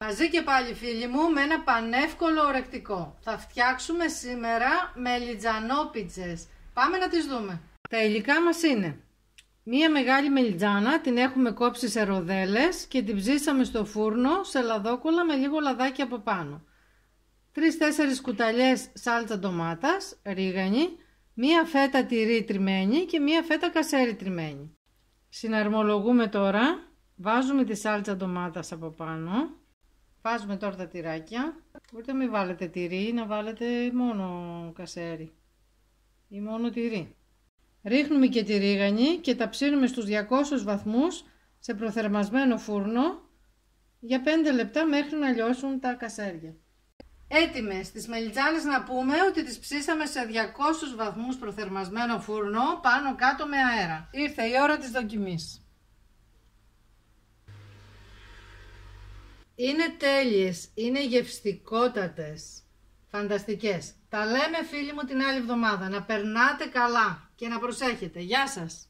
Μαζί και πάλι φίλοι μου με ένα πανεύκολο ορεκτικό. Θα φτιάξουμε σήμερα μελιτζανόπιτσες. Πάμε να τις δούμε. Τα υλικά μας είναι μία μεγάλη μελιτζάνα, την έχουμε κόψει σε ροδέλες και την ψήσαμε στο φούρνο σε λαδόκολλα με λίγο λαδάκι από πάνω. 3-4 κουταλιές σάλτσα ντομάτας, ρίγανη, μία φέτα τυρί τριμμένη και μία φέτα κασέρι τριμμένη. Συναρμολογούμε τώρα, βάζουμε τη σάλτσα ντομάτας από πάνω. Βάζουμε τώρα τα τυράκια. Μπορείτε να μην βάλετε τυρί, να βάλετε μόνο κασέρι ή μόνο τυρί. Ρίχνουμε και τη ρίγανη και τα ψήνουμε στους 200 βαθμούς σε προθερμασμένο φούρνο για 5 λεπτά μέχρι να λιώσουν τα κασέρια. Έτοιμες τις μελιτζάνες να πούμε ότι τις ψήσαμε σε 200 βαθμούς προθερμασμένο φούρνο πάνω κάτω με αέρα. Ήρθε η ώρα της δοκιμής. Είναι τέλειες, είναι γευστικότατες, φανταστικές. Τα λέμε φίλοι μου την άλλη εβδομάδα. Να περνάτε καλά και να προσέχετε. Γεια σας!